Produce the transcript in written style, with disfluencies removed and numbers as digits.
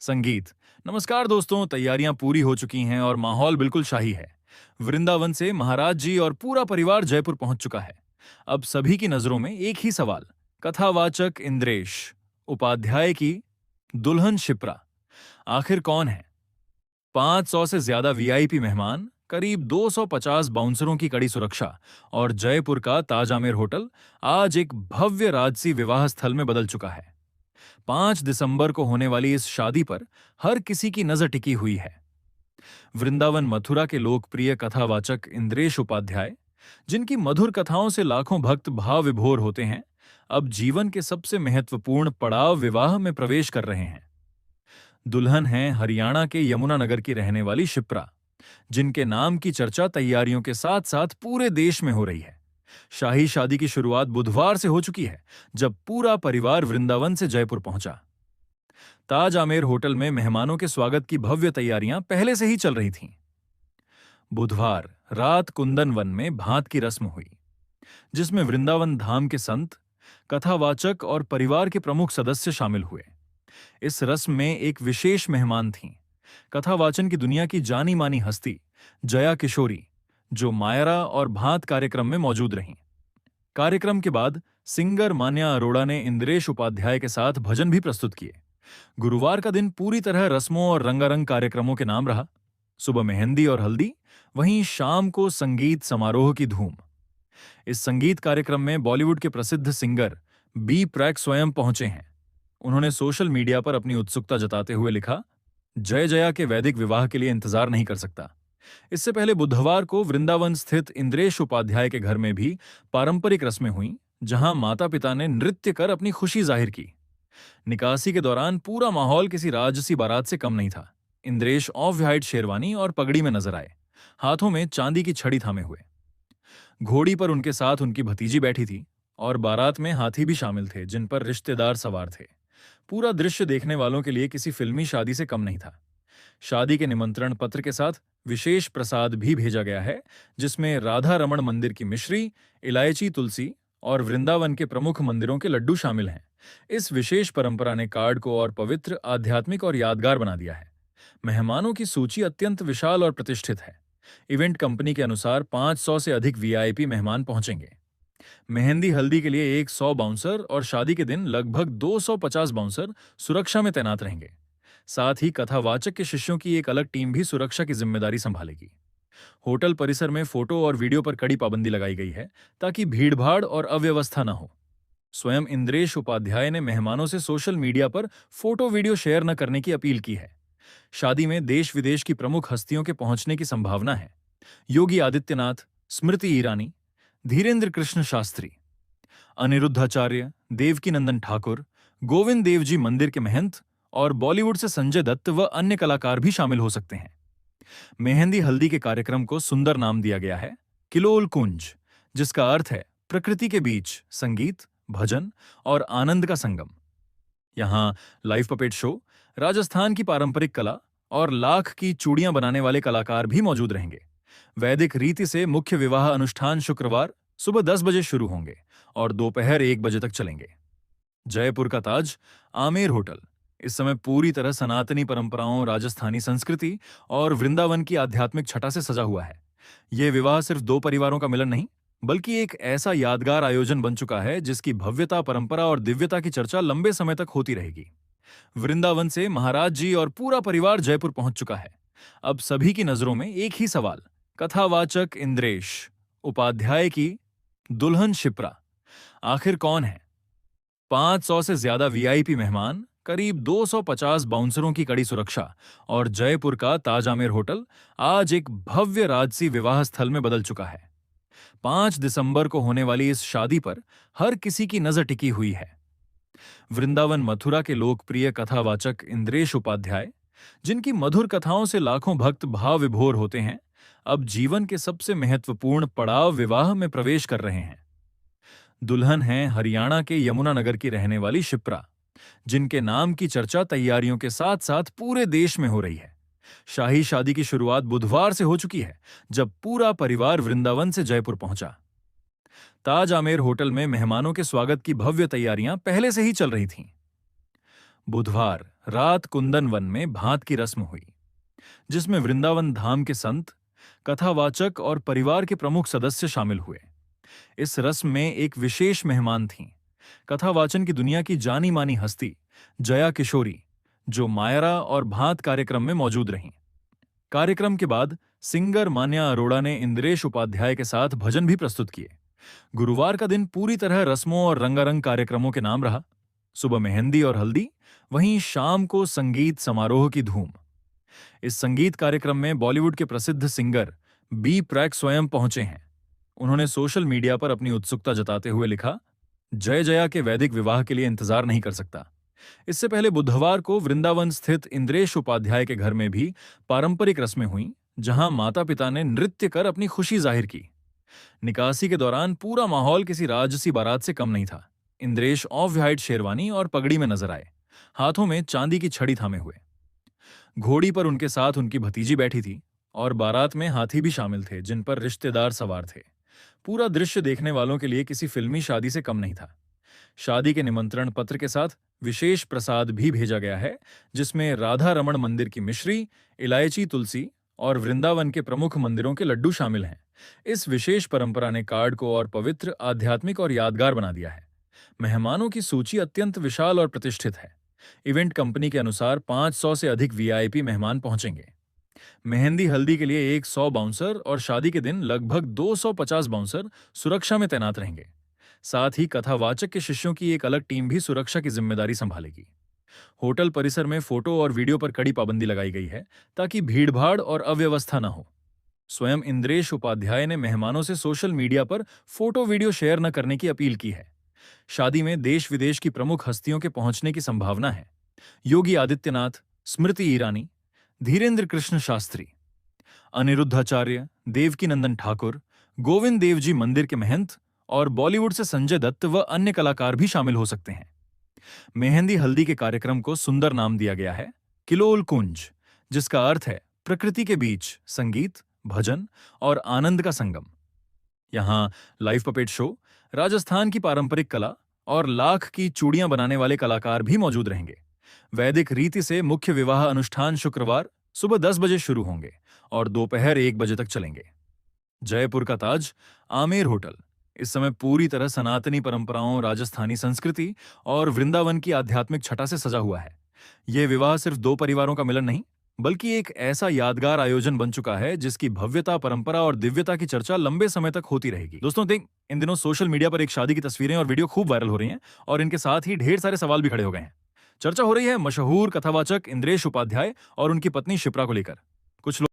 संगीत। नमस्कार दोस्तों, तैयारियां पूरी हो चुकी हैं और माहौल बिल्कुल शाही है। वृंदावन से महाराज जी और पूरा परिवार जयपुर पहुंच चुका है। अब सभी की नजरों में एक ही सवाल। कथावाचक इंद्रेश उपाध्याय की दुल्हन शिप्रा आखिर कौन है? 500 से ज्यादा वीआईपी मेहमान, करीब 250 बाउंसरों की कड़ी सुरक्षा और जयपुर का ताज आमेर होटल आज एक भव्य राजसी विवाह स्थल में बदल चुका है। 5 दिसंबर को होने वाली इस शादी पर हर किसी की नजर टिकी हुई है। वृंदावन मथुरा के लोकप्रिय कथावाचक इंद्रेश उपाध्याय, जिनकी मधुर कथाओं से लाखों भक्त भाव विभोर होते हैं, अब जीवन के सबसे महत्वपूर्ण पड़ाव विवाह में प्रवेश कर रहे हैं। दुल्हन है हरियाणा के यमुनानगर की रहने वाली शिप्रा, जिनके नाम की चर्चा तैयारियों के साथ साथ पूरे देश में हो रही है। शाही शादी की शुरुआत बुधवार से हो चुकी है, जब पूरा परिवार वृंदावन से जयपुर पहुंचा। ताज आमेर होटल में मेहमानों के स्वागत की भव्य तैयारियां पहले से ही चल रही थीं। बुधवार रात कुंदन वन में भात की रस्म हुई, जिसमें वृंदावन धाम के संत, कथावाचक और परिवार के प्रमुख सदस्य शामिल हुए। इस रस्म में एक विशेष मेहमान थीं, कथावाचन की दुनिया की जानी मानी हस्ती जया किशोरी, जो मायरा और भात कार्यक्रम में मौजूद रहीं। कार्यक्रम के बाद सिंगर मान्या अरोड़ा ने इंद्रेश उपाध्याय के साथ भजन भी प्रस्तुत किए। गुरुवार का दिन पूरी तरह रस्मों और रंगारंग कार्यक्रमों के नाम रहा। सुबह मेहंदी और हल्दी, वहीं शाम को संगीत समारोह की धूम। इस संगीत कार्यक्रम में बॉलीवुड के प्रसिद्ध सिंगर बी प्रैक स्वयं पहुंचे हैं। उन्होंने सोशल मीडिया पर अपनी उत्सुकता जताते हुए लिखा, जय जया के वैदिक विवाह के लिए इंतजार नहीं कर सकता। इससे पहले बुधवार को वृंदावन स्थित इंद्रेश उपाध्याय के घर में भी पारंपरिक रस्में हुईं, जहां माता पिता ने नृत्य कर अपनी खुशी जाहिर की। निकासी के दौरान पूरा माहौल किसी राजसी बारात से कम नहीं था। इंद्रेश ऑफ व्हाइट शेरवानी और पगड़ी में नजर आए, हाथों में चांदी की छड़ी थामे हुए। घोड़ी पर उनके साथ उनकी भतीजी बैठी थी और बारात में हाथी भी शामिल थे, जिन पर रिश्तेदार सवार थे। पूरा दृश्य देखने वालों के लिए किसी फिल्मी शादी से कम नहीं था। शादी के निमंत्रण पत्र के साथ विशेष प्रसाद भी भेजा गया है, जिसमें राधा रमण मंदिर की मिश्री, इलायची तुलसी और वृंदावन के प्रमुख मंदिरों के लड्डू शामिल हैं। इस विशेष परंपरा ने कार्ड को और पवित्र, आध्यात्मिक और यादगार बना दिया है। मेहमानों की सूची अत्यंत विशाल और प्रतिष्ठित है। इवेंट कंपनी के अनुसार 500 से अधिक वीआईपी मेहमान पहुंचेंगे। मेहंदी हल्दी के लिए 100 बाउंसर और शादी के दिन लगभग 250 बाउंसर सुरक्षा में तैनात रहेंगे। साथ ही कथावाचक के शिष्यों की एक अलग टीम भी सुरक्षा की जिम्मेदारी संभालेगी। होटल परिसर में फोटो और वीडियो पर कड़ी पाबंदी लगाई गई है, ताकि भीड़भाड़ और अव्यवस्था न हो। स्वयं इंद्रेश उपाध्याय ने मेहमानों से सोशल मीडिया पर फोटो वीडियो शेयर न करने की अपील की है। शादी में देश विदेश की प्रमुख हस्तियों के पहुंचने की संभावना है। योगी आदित्यनाथ, स्मृति ईरानी, धीरेन्द्र कृष्ण शास्त्री, अनिरुद्धाचार्य, देवकीनंदन ठाकुर, गोविंद देव जी मंदिर के महंत और बॉलीवुड से संजय दत्त व अन्य कलाकार भी शामिल हो सकते हैं। मेहंदी हल्दी के कार्यक्रम को सुंदर नाम दिया गया है, किलोल कुंज, जिसका अर्थ है प्रकृति के बीच संगीत, भजन और आनंद का संगम। यहाँ लाइव पपेट शो, राजस्थान की पारंपरिक कला और लाख की चूड़ियां बनाने वाले कलाकार भी मौजूद रहेंगे। वैदिक रीति से मुख्य विवाह अनुष्ठान शुक्रवार सुबह 10 बजे शुरू होंगे और दोपहर 1 बजे तक चलेंगे। जयपुर का ताज आमेर होटल इस समय पूरी तरह सनातनी परंपराओं, राजस्थानी संस्कृति और वृंदावन की आध्यात्मिक छटा से सजा हुआ है। यह विवाह सिर्फ दो परिवारों का मिलन नहीं, बल्कि एक ऐसा यादगार आयोजन बन चुका है जिसकी भव्यता, परंपरा और दिव्यता की चर्चा लंबे समय तक होती रहेगी। वृंदावन से महाराज जी और पूरा परिवार जयपुर पहुंच चुका है। अब सभी की नजरों में एक ही सवाल। कथावाचक इंद्रेश उपाध्याय की दुल्हन शिप्रा आखिर कौन है? 500 से ज्यादा वीआईपी मेहमान, करीब 250 बाउंसरों की कड़ी सुरक्षा और जयपुर का ताज आमेर होटल आज एक भव्य राजसी विवाह स्थल में बदल चुका है। 5 दिसंबर को होने वाली इस शादी पर हर किसी की नजर टिकी हुई है। वृंदावन मथुरा के लोकप्रिय कथावाचक इंद्रेश उपाध्याय, जिनकी मधुर कथाओं से लाखों भक्त भाव विभोर होते हैं, अब जीवन के सबसे महत्वपूर्ण पड़ाव विवाह में प्रवेश कर रहे हैं। दुल्हन है हरियाणा के यमुनानगर की रहने वाली शिप्रा, जिनके नाम की चर्चा तैयारियों के साथ साथ पूरे देश में हो रही है। शाही शादी की शुरुआत बुधवार से हो चुकी है, जब पूरा परिवार वृंदावन से जयपुर पहुंचा। ताज आमेर होटल में मेहमानों के स्वागत की भव्य तैयारियां पहले से ही चल रही थीं। बुधवार रात कुंदन वन में भात की रस्म हुई, जिसमें वृंदावन धाम के संत, कथावाचक और परिवार के प्रमुख सदस्य शामिल हुए। इस रस्म में एक विशेष मेहमान थीं, कथावाचन की दुनिया की जानी मानी हस्ती जया किशोरी, जो मायरा और भात कार्यक्रम में मौजूद रहीं। कार्यक्रम के बाद सिंगर मान्या अरोड़ा ने इंद्रेश उपाध्याय के साथ भजन भी प्रस्तुत किए। गुरुवार का दिन पूरी तरह रस्मों और रंगारंग कार्यक्रमों के नाम रहा। सुबह मेहंदी और हल्दी, वहीं शाम को संगीत समारोह की धूम। इस संगीत कार्यक्रम में बॉलीवुड के प्रसिद्ध सिंगर बी प्रैक स्वयं पहुंचे हैं। उन्होंने सोशल मीडिया पर अपनी उत्सुकता जताते हुए लिखा, जय जया के वैदिक विवाह के लिए इंतजार नहीं कर सकता। इससे पहले बुधवार को वृंदावन स्थित इंद्रेश उपाध्याय के घर में भी पारंपरिक रस्में हुईं, जहां माता पिता ने नृत्य कर अपनी खुशी जाहिर की। निकासी के दौरान पूरा माहौल किसी राजसी बारात से कम नहीं था। इंद्रेश ऑफ व्हाइट शेरवानी और पगड़ी में नजर आए, हाथों में चांदी की छड़ी थामे हुए। घोड़ी पर उनके साथ उनकी भतीजी बैठी थी और बारात में हाथी भी शामिल थे, जिन पर रिश्तेदार सवार थे। पूरा दृश्य देखने वालों के लिए किसी फिल्मी शादी से कम नहीं था। शादी के निमंत्रण पत्र के साथ विशेष प्रसाद भी भेजा गया है, जिसमें राधा रमण मंदिर की मिश्री, इलायची तुलसी और वृंदावन के प्रमुख मंदिरों के लड्डू शामिल हैं। इस विशेष परंपरा ने कार्ड को और पवित्र, आध्यात्मिक और यादगार बना दिया है। मेहमानों की सूची अत्यंत विशाल और प्रतिष्ठित है। इवेंट कंपनी के अनुसार 500 से अधिक वीआईपी मेहमान पहुंचेंगे। मेहंदी हल्दी के लिए 100 बाउंसर और शादी के दिन लगभग 250 बाउंसर सुरक्षा में तैनात रहेंगे। साथ ही कथावाचक के शिष्यों की एक अलग टीम भी सुरक्षा की जिम्मेदारी संभालेगी। होटल परिसर में फोटो और वीडियो पर कड़ी पाबंदी लगाई गई है, ताकि भीड़भाड़ और अव्यवस्था न हो। स्वयं इंद्रेश उपाध्याय ने मेहमानों से सोशल मीडिया पर फोटो वीडियो शेयर न करने की अपील की है। शादी में देश विदेश की प्रमुख हस्तियों के पहुंचने की संभावना है। योगी आदित्यनाथ, स्मृति ईरानी, धीरेन्द्र कृष्ण शास्त्री, अनिरुद्धाचार्य, देवकीनंदन ठाकुर, गोविंद देव जी मंदिर के महंत और बॉलीवुड से संजय दत्त व अन्य कलाकार भी शामिल हो सकते हैं। मेहंदी हल्दी के कार्यक्रम को सुंदर नाम दिया गया है, किलोल कुंज, जिसका अर्थ है प्रकृति के बीच संगीत, भजन और आनंद का संगम। यहाँ लाइव पपेट शो, राजस्थान की पारंपरिक कला और लाख की चूड़ियां बनाने वाले कलाकार भी मौजूद रहेंगे। वैदिक रीति से मुख्य विवाह अनुष्ठान शुक्रवार सुबह 10 बजे शुरू होंगे और दोपहर 1 बजे तक चलेंगे। जयपुर का ताज आमेर होटल इस समय पूरी तरह सनातनी परंपराओं, राजस्थानी संस्कृति और वृंदावन की आध्यात्मिक छटा से सजा हुआ है। यह विवाह सिर्फ दो परिवारों का मिलन नहीं, बल्कि एक ऐसा यादगार आयोजन बन चुका है जिसकी भव्यता, परंपरा और दिव्यता की चर्चा लंबे समय तक होती रहेगी। दोस्तों, इन दिनों सोशल मीडिया पर एक शादी की तस्वीरें और वीडियो खूब वायरल हो रही हैं और इनके साथ ही ढेर सारे सवाल भी खड़े हो गए हैं। चर्चा हो रही है मशहूर कथावाचक इंद्रेश उपाध्याय और उनकी पत्नी शिप्रा को लेकर। कुछ लोग